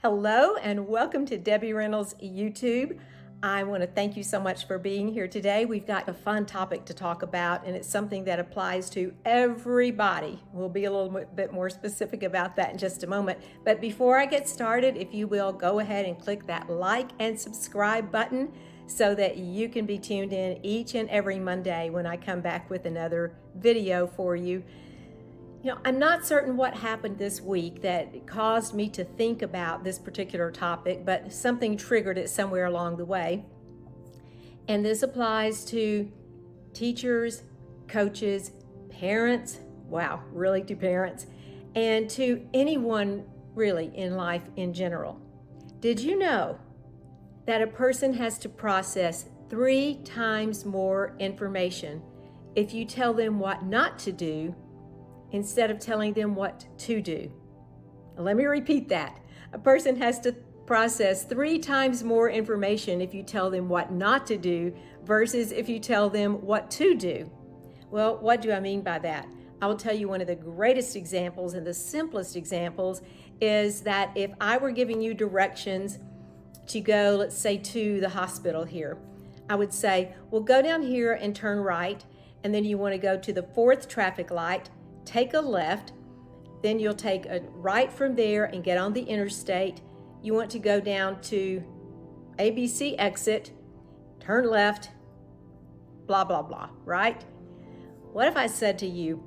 Hello and welcome to Debbie Reynolds YouTube. I want to thank you so much for being here today. We've got a fun topic to talk about, and it's something that applies to everybody. We'll be a little bit more specific about that in just a moment. But before I get started, if you will, go ahead and click that like and subscribe button so that you can be tuned in each and every Monday when I come back with another video for you. I'm not certain what happened this week that caused me to think about this particular topic, but something triggered it somewhere along the way. And this applies to teachers, coaches, parents, wow, really to parents, and to anyone really in life in general. Did you know that a person has to process 3 times more information if you tell them what not to do instead of telling them what to do? Let me repeat that. A person has to process 3 times more information if you tell them what not to do versus if you tell them what to do. Well, what do I mean by that? I will tell you one of the greatest examples and the simplest examples is that if I were giving you directions to go, let's say, to the hospital here, I would say, well, go down here and turn right, and then you want to go to the 4th traffic light, take a left, then you'll take a right from there and get on the interstate. You want to go down to ABC exit, turn left, blah, blah, blah, right? What if I said to you,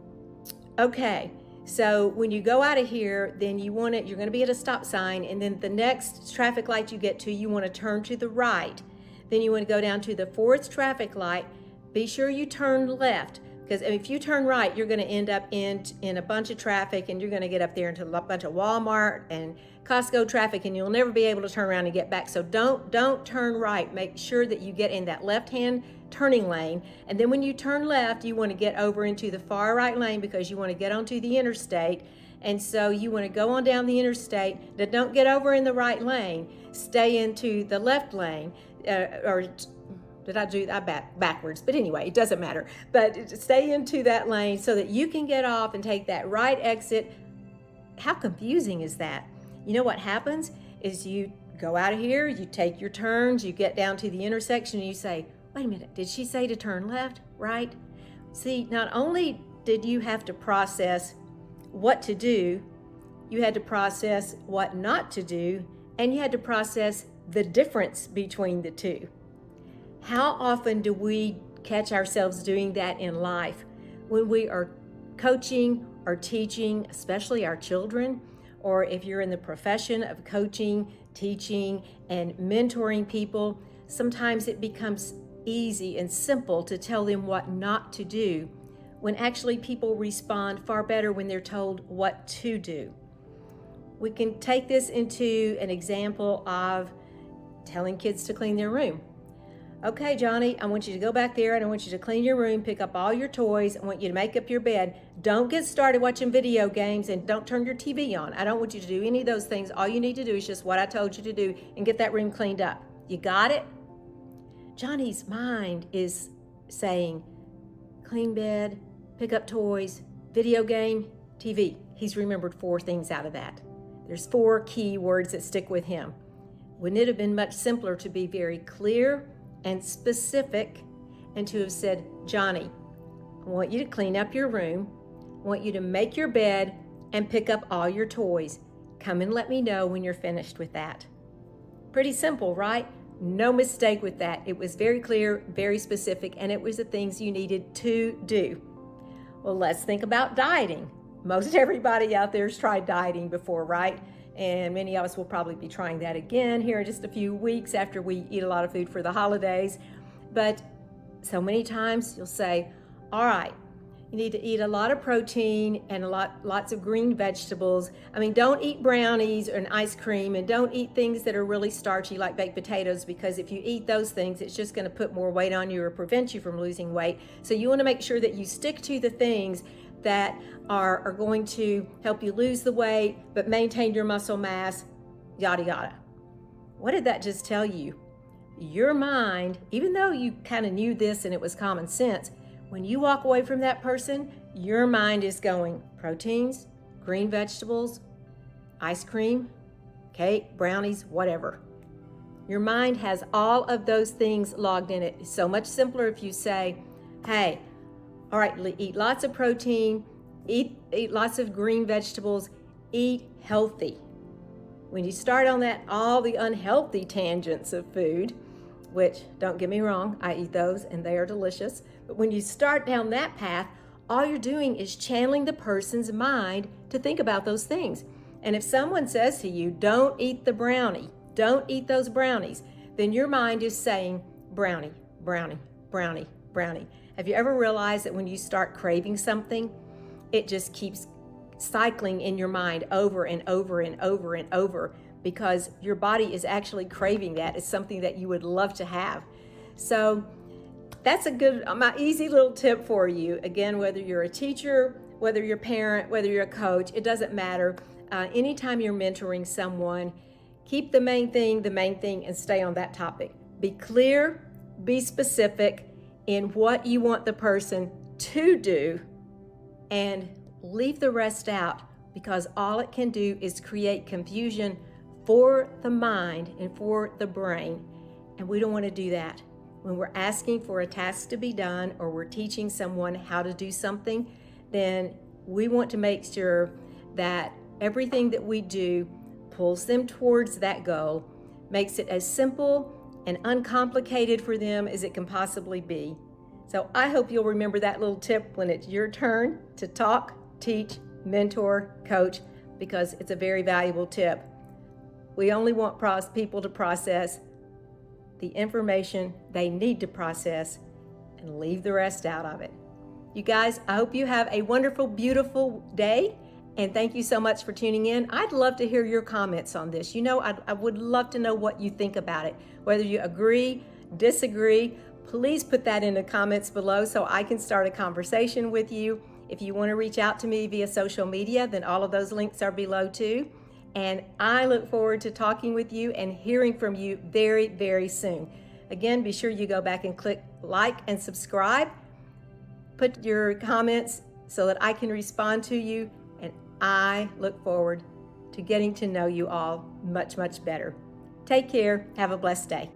okay, so when you go out of here, then you're going to be at a stop sign, and then the next traffic light you get to, you want to turn to the right. Then you want to go down to the 4th traffic light. Be sure you turn left, because if you turn right, you're going to end up in a bunch of traffic, and you're going to get up there into a bunch of Walmart and Costco traffic, and you'll never be able to turn around and get back. So don't turn right. Make sure that you get in that left-hand turning lane, and then when you turn left, you want to get over into the far right lane because you want to get onto the interstate. And so you want to go on down the interstate, but don't get over in the right lane. Stay into the left lane, did I do that backwards? But anyway, it doesn't matter. But stay into that lane so that you can get off and take that right exit. How confusing is that? You know what happens is you go out of here, you take your turns, you get down to the intersection, and you say, wait a minute, did she say to turn left, right? See, not only did you have to process what to do, you had to process what not to do, and you had to process the difference between the two. How often do we catch ourselves doing that in life when we are coaching or teaching, especially our children, or if you're in the profession of coaching, teaching, and mentoring people? Sometimes it becomes easy and simple to tell them what not to do, when actually people respond far better when they're told what to do. We can take this into an example of telling kids to clean their room. Okay, Johnny, I want you to go back there and I want you to clean your room, pick up all your toys. I want you to make up your bed. Don't get started watching video games, and don't turn your TV on. I don't want you to do any of those things. All you need to do is just what I told you to do and get that room cleaned up. You got it? Johnny's mind is saying, clean bed, pick up toys, video game, TV. He's remembered 4 things out of that. There's 4 key words that stick with him. Wouldn't it have been much simpler to be very clear and specific and to have said, Johnny, I want you to clean up your room, I want you to make your bed and pick up all your toys. Come and let me know when you're finished with that. Pretty simple, right? No mistake with that. It was very clear, very specific, and it was the things you needed to do. Well, let's think about dieting. Most everybody out there has tried dieting before, right? And many of us will probably be trying that again here in just a few weeks after we eat a lot of food for the holidays. But so many times you'll say, all right, you need to eat a lot of protein and lots of green vegetables. I mean, don't eat brownies and ice cream, and don't eat things that are really starchy like baked potatoes, because if you eat those things, it's just going to put more weight on you or prevent you from losing weight. So you want to make sure that you stick to the things that are going to help you lose the weight but maintain your muscle mass, yada yada. What did that just tell you? Your mind, even though you kind of knew this and it was common sense, when you walk away from that person, your mind is going proteins, green vegetables, ice cream, cake, brownies, whatever. Your mind has all of those things logged in it. It's so much simpler if you say, hey, all right, eat lots of protein, eat lots of green vegetables, eat healthy. When you start on that, all the unhealthy tangents of food, which don't get me wrong, I eat those and they are delicious. But when you start down that path, all you're doing is channeling the person's mind to think about those things. And if someone says to you, don't eat the brownie, don't eat those brownies, then your mind is saying brownie, brownie, brownie, brownie. Have you ever realized that when you start craving something, it just keeps cycling in your mind over and over and over and over, because your body is actually craving that. It's something that you would love to have. So that's my easy little tip for you. Again, whether you're a teacher, whether you're a parent, whether you're a coach, it doesn't matter. Anytime you're mentoring someone, keep the main thing, and stay on that topic. Be clear, be specific in what you want the person to do, and leave the rest out, because all it can do is create confusion for the mind and for the brain. And we don't want to do that. When we're asking for a task to be done, or we're teaching someone how to do something, then we want to make sure that everything that we do pulls them towards that goal, makes it as simple and uncomplicated for them as it can possibly be. So I hope you'll remember that little tip when it's your turn to talk, teach, mentor, coach, because it's a very valuable tip. We only want people to process the information they need to process and leave the rest out of it. You guys, I hope you have a wonderful, beautiful day, and thank you so much for tuning in. I'd love to hear your comments on this. I would love to know what you think about it, whether you agree, disagree. Please put that in the comments below so I can start a conversation with you. If you want to reach out to me via social media, then all of those links are below too. And I look forward to talking with you and hearing from you very, very soon. Again, be sure you go back and click like and subscribe. Put your comments so that I can respond to you. And I look forward to getting to know you all much, much better. Take care. Have a blessed day.